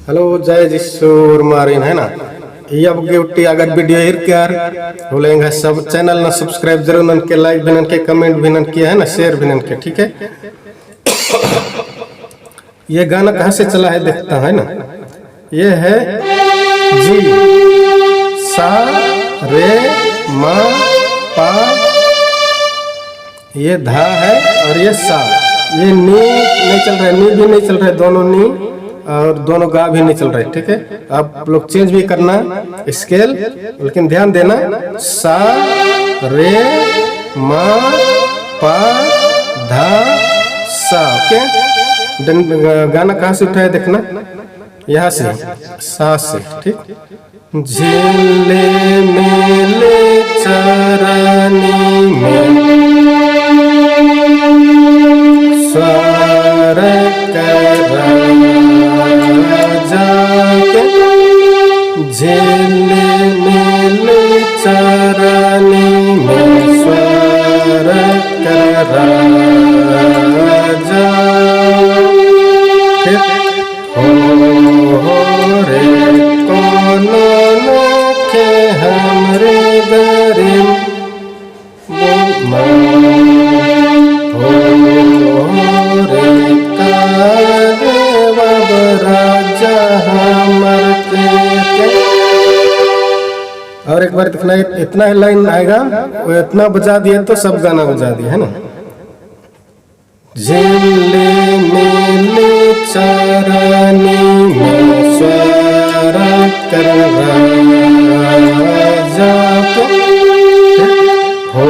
Hello जय जिशोर मारिन है ना ये अब गिफ्टी अगर वीडियो हिर कर बोलेंगे सब चैनल ना सब्सक्राइब जरूर नन के लाइक भी नन के कमेंट भी नन के है ना शेयर भी नन के ठीक है। ये गाना कहाँ से चला है देखता है ना, ये है जी सा रे मा पा, ये धा है और ये सा, ये नी नहीं चल रहा है, नी भी नहीं चल रहा है, दोनों नी और दोनों गा भी नहीं चल रहे ठीक है। आप लोग चेंज भी करना स्केल, लेकिन ध्यान देना सा रे मा पा धा सा। ओके, गाना कहाँ से उठाया देखना, यहाँ से सा से ठीक। झीले मेले चरानी में स्वर करा जाके, झीले मेले चरानी में स्वर करा जा हो रे कोनो के इतना लाइन आएगा, वो इतना बजा दिए तो सब गाना बजा दिए, है ना। झिल्ली नीली चारानी में स्वर कर राजा को, हो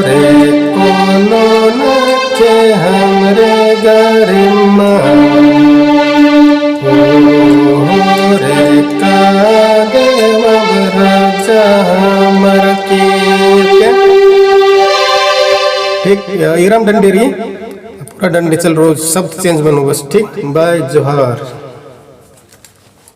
रे कोनो नचे हमरे गरिमा, हो रे का देव राजा हमर की। ठीक, इरम डंडेरी पूरा डंडे चल, रोज शब्द चेंज बनो बस। ठीक, बाय जोहार।